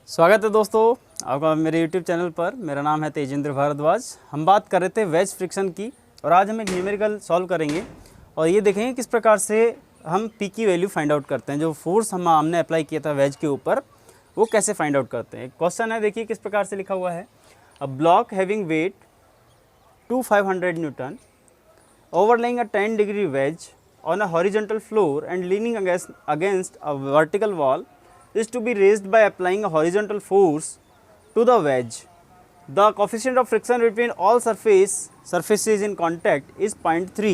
स्वागत है दोस्तों आपका मेरे YouTube चैनल पर। मेरा नाम है तेजेंद्र भारद्वाज। हम बात कर रहे थे वेज फ्रिक्शन की और आज हम एक न्यूमेरिकल सॉल्व करेंगे और ये देखेंगे किस प्रकार से हम P की वैल्यू फाइंड आउट करते हैं। जो फोर्स हमने अप्लाई किया था वेज के ऊपर वो कैसे फाइंड आउट करते हैं। क्वेश्चन है, देखिए किस प्रकार से लिखा हुआ है। A block having wait 500 Newton overlaying a 10 degree wedge on a horizontal floor and leaning against a vertical wall is to be raised by applying a horizontal force to the wedge. The coefficient of friction between all surfaces in contact is 0.3.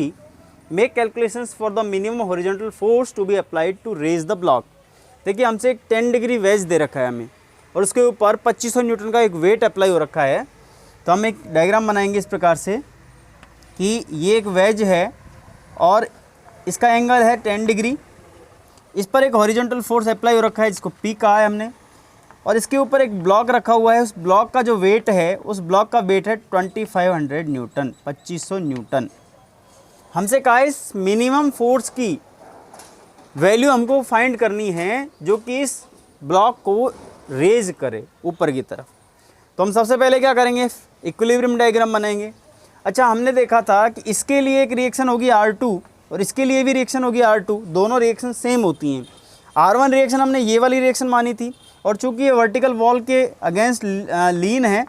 Make calculations for the minimum horizontal force to be applied to raise the block. देखिए हमसे एक 10 degree veg दे रखा है हमें और उसके ऊपर 2500 Newton का एक वेट अप्लाई हो रखा है। तो हम एक डायग्राम बनाएंगे इस प्रकार से कि ये एक वेज है और इसका एंगल है 10 डिग्री। इस पर एक हॉरिजॉन्टल फोर्स अप्लाई हो रखा है जिसको पी कहा है हमने, और इसके ऊपर एक ब्लॉक रखा हुआ है। उस ब्लॉक का जो वेट है, उस ब्लॉक का वेट है 2500 न्यूटन, 2500 न्यूटन। हमसे कहा है इस मिनिमम फोर्स की वैल्यू हमको फाइंड करनी है जो कि इस ब्लॉक को रेज करे ऊपर की तरफ। तो हम सबसे पहले क्या करेंगे, इक्विलिब्रियम डायग्राम बनाएंगे। अच्छा, हमने देखा था कि इसके लिए एक रिएक्शन होगी R2 और इसके लिए भी रिएक्शन होगी R2, दोनों रिएक्शन सेम होती हैं। R1 रिएक्शन हमने ये वाली रिएक्शन मानी थी और चूंकि ये वर्टिकल वॉल के अगेंस्ट लीन है,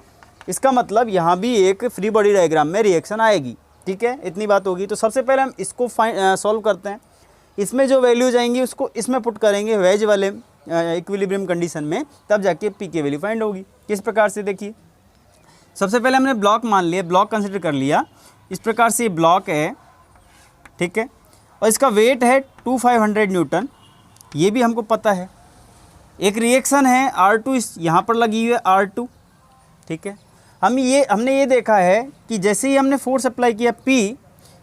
इसका मतलब यहाँ भी एक फ्री बॉडी डायग्राम में रिएक्शन आएगी। ठीक है, इतनी बात होगी। तो सबसे पहले हम इसको सॉल्व करते हैं। इसमें जो वैल्यूज आएंगी उसको इसमें पुट करेंगे वेज वाले इक्विलिब्रियम कंडीशन में, तब जाके पी की वैल्यू फाइंड होगी। किस प्रकार से, देखिए सबसे पहले हमने ब्लॉक मान लिया, ब्लॉक कंसिडर कर लिया। इस प्रकार से ये ब्लॉक है, ठीक है, और इसका वेट है 2500 न्यूटन, ये भी हमको पता है। एक रिएक्शन है R2 इस यहाँ पर लगी हुई है R2, ठीक है। हमने ये देखा है कि जैसे ही हमने फोर्स अप्लाई किया P,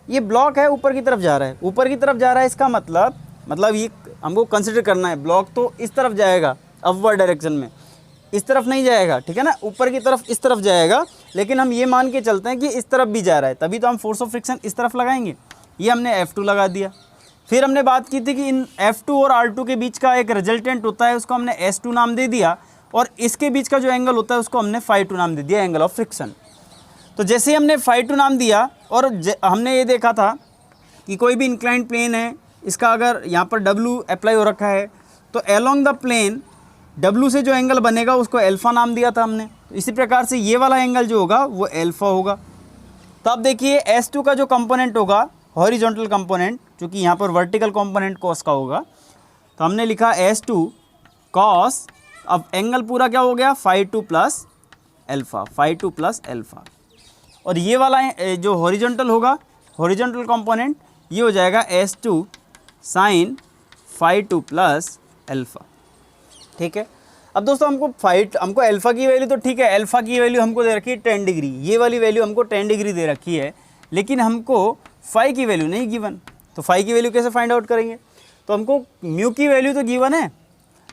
ये ब्लॉक है ऊपर की तरफ जा रहा है, ऊपर की तरफ जा रहा है। इसका मतलब ये हमको कंसिडर करना है, ब्लॉक तो इस तरफ जाएगा अपवर्ड डायरेक्शन में, इस तरफ नहीं जाएगा, ठीक है ना, ऊपर की तरफ इस तरफ जाएगा। लेकिन हम ये मान के चलते हैं कि इस तरफ भी जा रहा है, तभी तो हम फोर्स ऑफ फ्रिक्शन इस तरफ लगाएंगे। ये हमने F2 लगा दिया। फिर हमने बात की थी कि इन F2 और R2 के बीच का एक रिजल्टेंट होता है, उसको हमने S2 नाम दे दिया, और इसके बीच का जो एंगल होता है उसको हमने φ2 नाम दे दिया, एंगल ऑफ फ्रिक्शन। तो जैसे ही हमने φ2 नाम दिया और हमने ये देखा था कि कोई भी इंक्लाइंड प्लेन है, इसका अगर यहाँ पर W अप्लाई हो रखा है तो अलोंग द प्लेन W से जो एंगल बनेगा उसको अल्फ़ा नाम दिया था हमने। इसी प्रकार से ये वाला एंगल जो होगा वो अल्फ़ा होगा। तो अब देखिए S2 का जो कंपोनेंट होगा हॉरिजॉन्टल कंपोनेंट, क्योंकि यहाँ पर वर्टिकल कंपोनेंट कॉस का होगा, तो हमने लिखा S2 कॉस, अब एंगल पूरा क्या हो गया, φ2 प्लस अल्फ़ा, φ2 प्लस अल्फ़ा। और ये वाला जो हॉरिजॉन्टल होगा, हॉरिजॉन्टल कंपोनेंट, ये हो जाएगा S2 साइन φ2 प्लस अल्फ़ा। ठीक है। अब दोस्तों हमको अल्फ़ा की वैल्यू तो ठीक है, अल्फ़ा की वैल्यू हमको दे रखी है 10 डिग्री, ये वाली वैल्यू हमको 10 डिग्री दे रखी है, लेकिन हमको फाई की वैल्यू नहीं गिवन। तो फाई की वैल्यू कैसे फाइंड आउट करेंगे। तो हमको म्यू की वैल्यू तो गिवन है,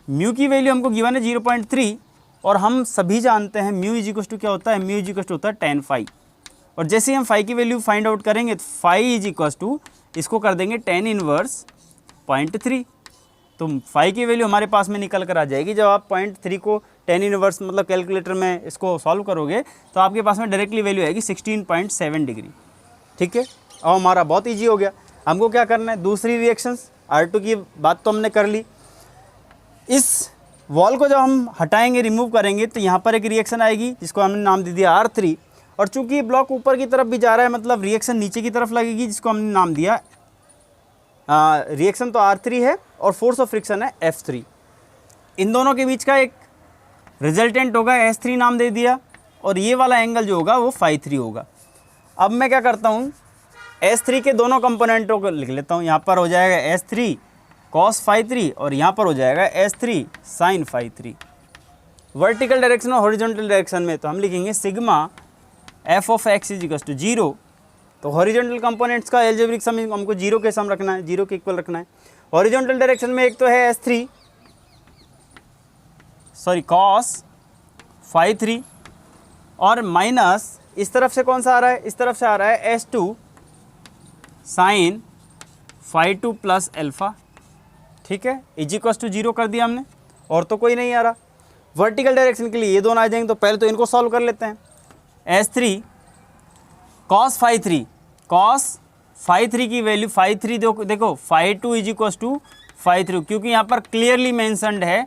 म्यू की वैल्यू हमको गिवन है 0.3, और हम सभी जानते हैं म्यू इज इक्वल टू क्या होता है, म्यू इज इक्वल टू होता है tan फाई। और जैसे ही हम फाई की वैल्यू फाइंड आउट करेंगे तो फाई इज इक्वल टू इसको कर देंगे tan इनवर्स 0.3। तो फाई की वैल्यू हमारे पास में निकल कर आ जाएगी। जब आप 0.3 को tan इनवर्स मतलब कैलकुलेटर में इसको सॉल्व करोगे तो आपके पास में डायरेक्टली वैल्यू आएगी 16.7 डिग्री। ठीक है, और हमारा बहुत इजी हो गया। हमको क्या करना है, दूसरी रिएक्शंस R2 की बात तो हमने कर ली। इस वॉल को जब हम हटाएंगे, रिमूव करेंगे, तो यहाँ पर एक रिएक्शन आएगी जिसको हमने नाम दे दिया R3, और चूंकि ब्लॉक ऊपर की तरफ भी जा रहा है मतलब रिएक्शन नीचे की तरफ लगेगी, जिसको हमने नाम दिया रिएक्शन तो R3 है और फोर्स ऑफ फ्रिक्शन है F3। इन दोनों के बीच का एक रिजल्टेंट होगा, S3 नाम दे दिया, और ये वाला एंगल जो होगा वो φ3 होगा। अब मैं क्या करता हूँ, S3 के दोनों कंपोनेंटों को लिख लेता हूँ। यहाँ पर हो जाएगा S3 cos φ3 और यहाँ पर हो जाएगा S3 sin φ3। वर्टिकल डायरेक्शन और हॉरिजॉन्टल डायरेक्शन में तो हम लिखेंगे sigma f of x is equal to 0। तो हॉरिजॉन्टल कंपोनेंट्स का एल्जेब्रिक सम हमको 0 के सम रखना है, 0 के इक्वल रखना है। हॉरिजॉन्टल डायरेक्शन में एक तो है cos φ3 और माइनस इस तरफ से कौन सा आ रहा है, इस तरफ से आ रहा है S2 साइन φ2 प्लस अल्फ़ा। ठीक है, इज इक्वल टू 0 कर दिया हमने, और तो कोई नहीं आ रहा। वर्टिकल डायरेक्शन के लिए ये दोनों आ जाएंगे, तो पहले तो इनको सॉल्व कर लेते हैं। S3 cos phi 3, cos phi 3 की वैल्यू फाई 3 देखो phi 2 is equal to phi 3, क्योंकि यहाँ पर क्लियरली मेंशन्ड है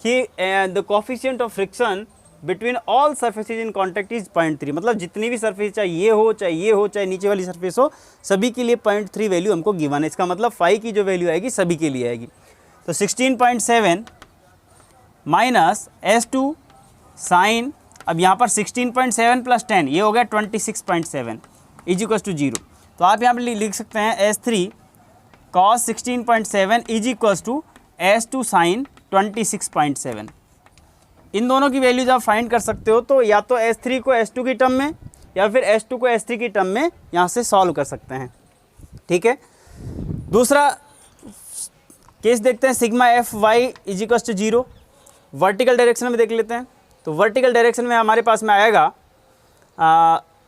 कि the coefficient of friction between all surfaces in contact is 0.3, मतलब जितनी भी सर्फेस चाहे ये हो चाहे नीचे वाली सर्फेस हो, सभी के लिए 0.3 वैल्यू हमको गिवन है। इसका मतलब फाई की जो वैल्यू आएगी सभी के लिए आएगी। तो 16.7 माइनस S2 साइन, अब यहाँ पर 16.7 प्लस 10 ये हो गया 26.7 इज इक्वल टू 0। तो आप यहाँ पर लिख सकते हैं S3 cos 16.7 is equal to S2 sine 26.7। इन दोनों की वैल्यूज आप फाइंड कर सकते हो, तो या तो S3 को S2 की टर्म में या फिर S2 को S3 की टर्म में यहाँ से सॉल्व कर सकते हैं। ठीक है, दूसरा केस देखते हैं, sigma F Y is equal to 0। Vertical direction में देख लेते हैं। तो वर्टिकल डायरेक्शन में हमारे पास में आएगा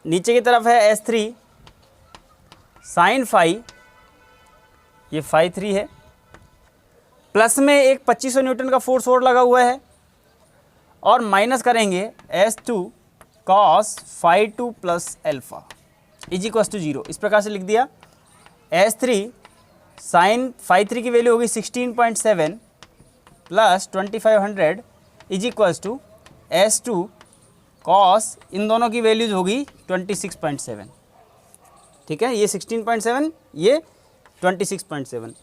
नीचे की तरफ है S3 साइन फाई, ये फाई 3 है, प्लस में एक 2500 न्यूटन का फोर्स और लगा हुआ है, और माइनस करेंगे S2 cos phi 2 plus alpha is equal to 0। इस प्रकार से लिख दिया। S3 साइन फाई 3 की वैल्यू होगी 16.7 plus 2500 is equal to S2 cos, इन दोनों की वैल्यूज होगी 26.7। ठीक है, ये 16.7 ये 26.7।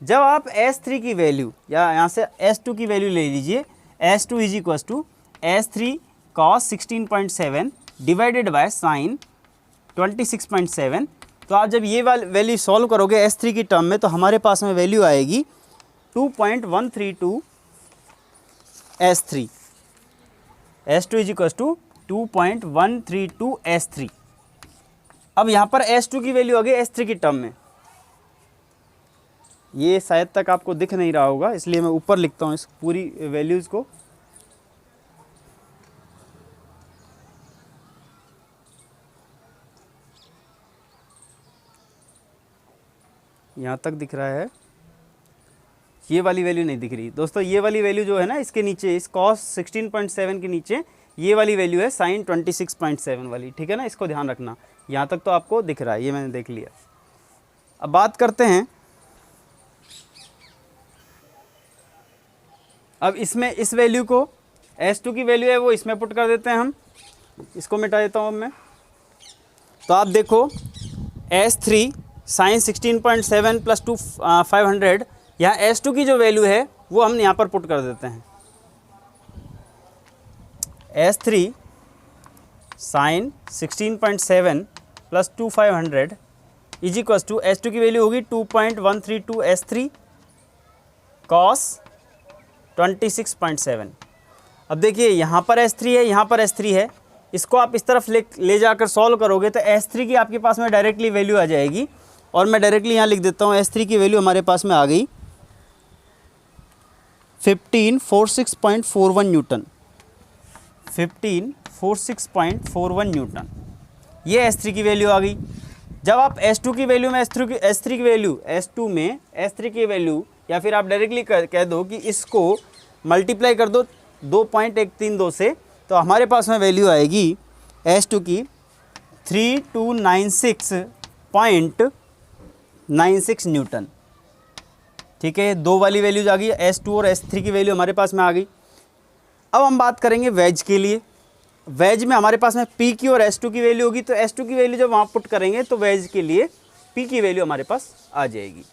जब आप S3 की वैल्यू या यहाँ से S2 की वैल्यू ले लीजिए, S2 is equal to S3 cos 16.7 divided by sine 26.7। तो आप जब ये वाली वैल्यू सॉल्व करोगे S3 की टर्म में, तो हमारे पास में वैल्यू आएगी 2.132 S3। S2 is equal to 2.132 S3। अब यहाँ पर S2 की वैल्यू आ गई S3 की टर्म में, ये शायद तक आपको दिख नहीं रहा होगा, इसलिए मैं ऊपर लिखता हूँ इस पूरी वैल्यूज़ को। यहाँ तक दिख रहा है, ये वाली वैल्यू नहीं दिख रही दोस्तों। ये वाली वैल्यू जो है ना, इसके नीचे इस cos 16.7 के नीचे ये वाली वैल्यू है साइन 26.7 वाली। ठीक है ना, इसको ध्यान रखना। यहाँ तक तो आपको दिख रहा है, ये मैंने देख लिया। अब बात करते हैं, अब इसमें इस वैल्यू को S2 की वैल्यू है वो इसमें पुट कर देते हैं हम, इसको मिटा देता हूँ अब मैं। तो आप देखो S3 साइन 16.7 प्लस 500, यहाँ S2 की जो वैल्यू है वो हम यहाँ पर पुट कर देते हैं। S3 sine 16.7 plus 500 is equal to S2 की वैल्यू होगी 2.132 S3 cos 26.7। अब देखिए यहाँ पर S3 है, यहाँ पर S3 है, इसको आप इस तरफ ले जाकर सॉल्व करोगे तो S3 की आपके पास में डायरेक्टली वैल्यू आ जाएगी, और मैं डायरेक्टली यहाँ लिख देता हूँ S3 की वैल्यू हमारे पास में आ गई 1546.41 न्यूटन। 1546.41 न्यूटन, ये S3 की वैल्यू आ गई। जब आप S2 की वैल्यू में S3 की वैल्यू S2 में S3 की वैल्यू, या फिर आप डायरेक्टली कह दो कि इसको मल्टीप्लाई कर दो 2.132 से, तो हमारे पास में वैल्यू आएगी S2 की 3296.96 न्यूटन। ठीक है, दो वाली वैल्यूज आ गई, S2 और S3 की वैल्यू हमारे पास में आ गई। अब हम बात करेंगे वेज के लिए। वेज में हमारे पास में P की और S2 की वैल्यू होगी, तो S2 की वैल्यू जब वहाँ पुट करेंगे तो वेज के लिए P की वैल्यू हमारे पास आ जाएगी।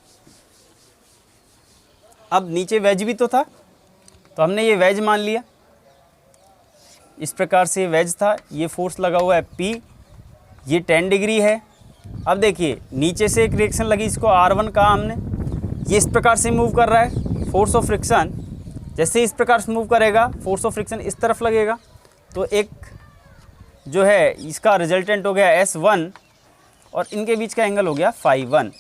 अब नीचे वेज भी तो था, तो हमने ये वेज मान लिया, इस प्रकार से वेज था, ये फोर्स लगा हुआ है P, ये 10 डिग्री है। अब देखिए नीचे से एक रिएक्शन लगी, इसको R1 कहा हमने, ये इस प्रकार से मूव कर रहा है, फोर्स ऑफ फ्रिक्शन जैसे इस प्रकार से मूव करेगा, फोर्स ऑफ फ्रिक्शन इस तरफ लगेगा, तो एक जो है इसका रिजल्टेंट हो गया S1 और इनके बीच का एंगल हो गया φ1।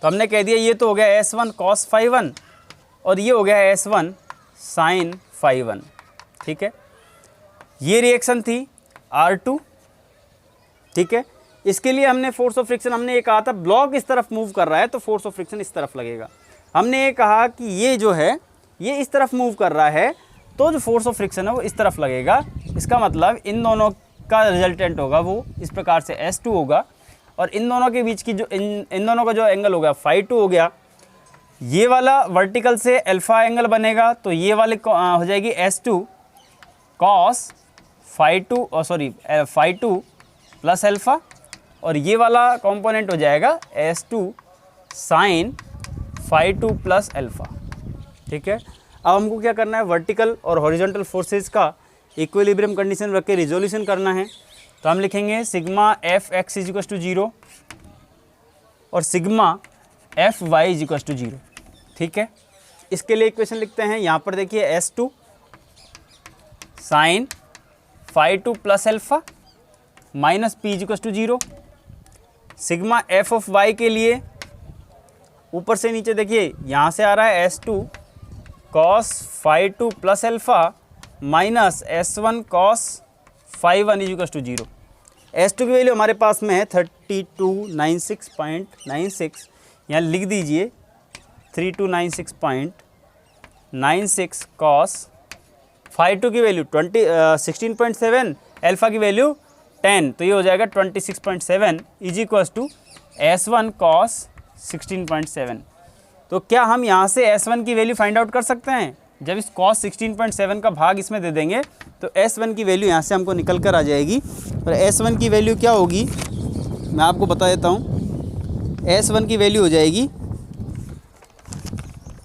तो हमने कह दिया ये तो हो गया S1 cos φ1 और ये हो गया S1 sin φ1। ठीक है, ये रिएक्शन थी R2। ठीक है, इसके लिए हमने फोर्स ऑफ फ्रिक्शन, हमने ये कहा था ब्लॉक इस तरफ मूव कर रहा है तो फोर्स ऑफ फ्रिक्शन इस तरफ लगेगा। हमने ये कहा कि ये जो है ये इस तरफ मूव कर रहा है तो जो फोर्स ऑफ फ्रिक्शन है वो इस तरफ लगेगा। इसका मतलब इन दोनों का रिजल्टेंट होगा वो इस प्रकार से S2 होगा, और इन दोनों के बीच की जो इन दोनों का जो एंगल होगा φ2 हो गया। ये वाला वर्टिकल से अल्फा एंगल बनेगा, तो ये वाले हो जाएगी S2 cos φ2 प्लस अल्फ़ा, और ये वाला कंपोनेंट हो जाएगा S2 sin φ2 प्लस अल्फ़ा। ठीक है, अब हमको क्या करना है, वर्टिकल और हॉरिजॉन्टल फोर्सेस का इक्विलिब्रियम कंडीशन रख के रिजोल्यूशन करना है। तो हम लिखेंगे sigma F X is equal to 0 और sigma F Y is equal to 0। ठीक है, इसके लिए इक्वेशन लिखते हैं। यहाँ पर देखिए S2 sine φ2 plus alpha minus P is equal to 0। Sigma F of Y के लिए ऊपर से नीचे देखिए, यहाँ से आ रहा है S2 cos φ2 plus alpha minus S1 cos φ1 is equal to 0। S2 की वैल्यू हमारे पास में है 3296.96, यहाँ लिख दीजिए 3296.96 cos φ2 की वैल्यू 16.7, अल्फ़ा की वैल्यू 10, तो ये हो जाएगा 26.7 is equal to S1 cos 16.7। तो क्या हम यहाँ से S1 की वैल्यू फाइंड आउट कर सकते हैं? जब इस cos 16.7 का भाग इसमें दे देंगे तो S1 की वैल्यू यहाँ से हमको निकल कर आ जाएगी। और S1 की वैल्यू क्या होगी मैं आपको बता देता हूँ। S1 की वैल्यू हो जाएगी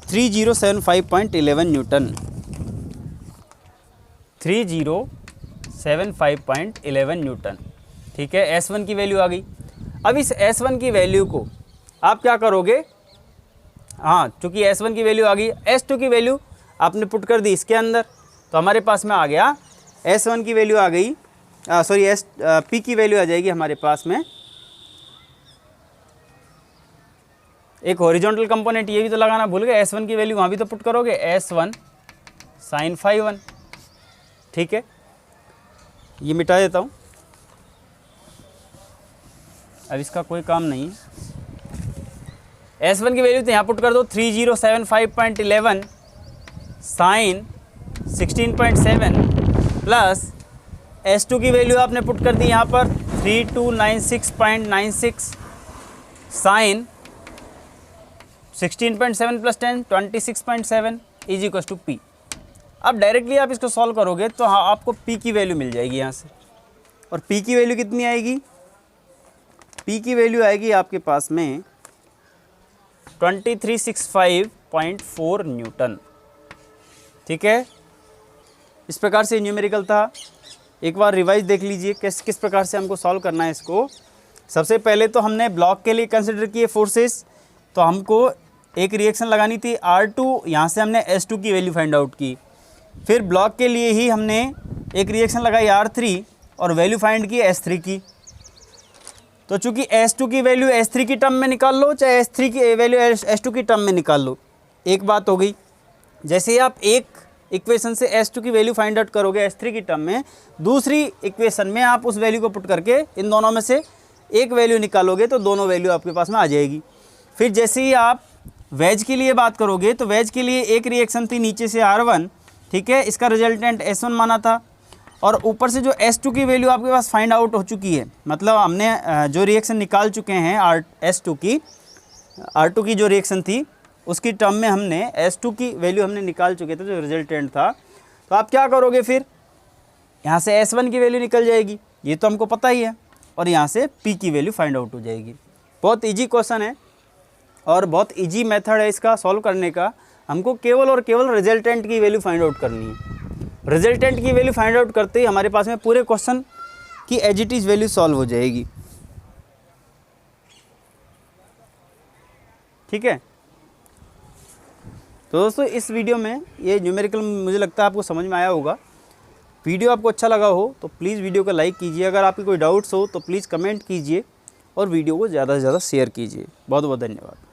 3075.11 न्यूटन। 3075.11 न्यूटन। ठीक है, S1 की वैल्यू आ गई। अब इस S1 की वैल्यू को आप क्या करोगे, हाँ चूँकि S1 की वैल्यू आ गई, S2 की वैल्यू आपने पुट कर दी इसके अंदर, तो हमारे पास में आ गया S1 की वैल्यू आ गई, P की वैल्यू आ जाएगी हमारे पास में। एक हॉरिजॉन्टल कंपोनेंट ये भी तो लगाना भूल गए, S1 की वैल्यू वहाँ भी तो पुट करोगे, S1 sin φ1। ठीक है, ये मिटा देता हूँ, अब इसका कोई काम नहीं है। S1 की वैल्यू तो यहाँ पुट कर दो 3075.11 साइन 16.7 प्लस S2 की वैल्यू आपने पुट कर दी यहाँ पर 3296.96 sine 16.7 plus 10 26.7 is equal to P। अब डायरेक्टली आप इसको सॉल्व करोगे तो हाँ आपको P की वैल्यू मिल जाएगी यहाँ से। और P की वैल्यू कितनी आएगी? P की वैल्यू आएगी आपके पास में 2365.4 न्यूटन। ठीक है, इस प्रकार से न्यूमेरिकल था। एक बार रिवाइज देख लीजिए किस प्रकार से हमको सॉल्व करना है इसको। सबसे पहले तो हमने ब्लॉक के लिए कंसिडर किए फोर्सेस, तो हमको एक रिएक्शन लगानी थी R2, यहाँ से हमने S2 की वैल्यू फाइंड आउट की। फिर ब्लॉक के लिए ही हमने एक रिएक्शन लगाई R3 और वैल्यू फाइंड की S3 की। तो चूंकि S2 की वैल्यू S3 की टर्म में निकाल लो, चाहे S3 की वैल्यू S2 की टर्म में निकाल लो, एक बात हो गई। जैसे ही आप एक इक्वेशन से S2 की वैल्यू फाइंड आउट करोगे S3 की टर्म में, दूसरी इक्वेशन में आप उस वैल्यू को पुट करके इन दोनों में से एक वैल्यू निकालोगे तो दोनों वैल्यू आपके पास में आ जाएगी। फिर जैसे ही आप वेज के लिए बात करोगे तो वेज के लिए एक रिएक्शन थी नीचे से R1, ठीक है, इसका रिजल्टेंट S1 माना था, और ऊपर से जो S2 की वैल्यू आपके पास फाइंड आउट हो चुकी है, मतलब हमने जो रिएक्शन निकाल चुके हैं R2 की जो रिएक्शन थी उसकी टर्म में हमने S2 की वैल्यू हमने निकाल चुके थे जो रिजल्टेंट था। तो आप क्या करोगे, फिर यहाँ से S1 की वैल्यू निकल जाएगी, ये तो हमको पता ही है, और यहाँ से P की वैल्यू फाइंड आउट हो जाएगी। बहुत इजी क्वेश्चन है और बहुत इजी मेथड है इसका सॉल्व करने का। हमको केवल और केवल रिजल्टेंट की वैल्यू फाइंड आउट करनी है। रिजल्टेंट की वैल्यू फाइंड आउट करते ही हमारे पास में पूरे क्वेश्चन की as it is value solve हो जाएगी। ठीक है, तो दोस्तों इस वीडियो में ये न्यूमेरिकल मुझे लगता है आपको समझ में आया होगा। वीडियो आपको अच्छा लगा हो तो प्लीज़ वीडियो को लाइक कीजिए, अगर आपकी कोई डाउट्स हो तो प्लीज़ कमेंट कीजिए और वीडियो को ज़्यादा से ज़्यादा शेयर कीजिए। बहुत बहुत धन्यवाद।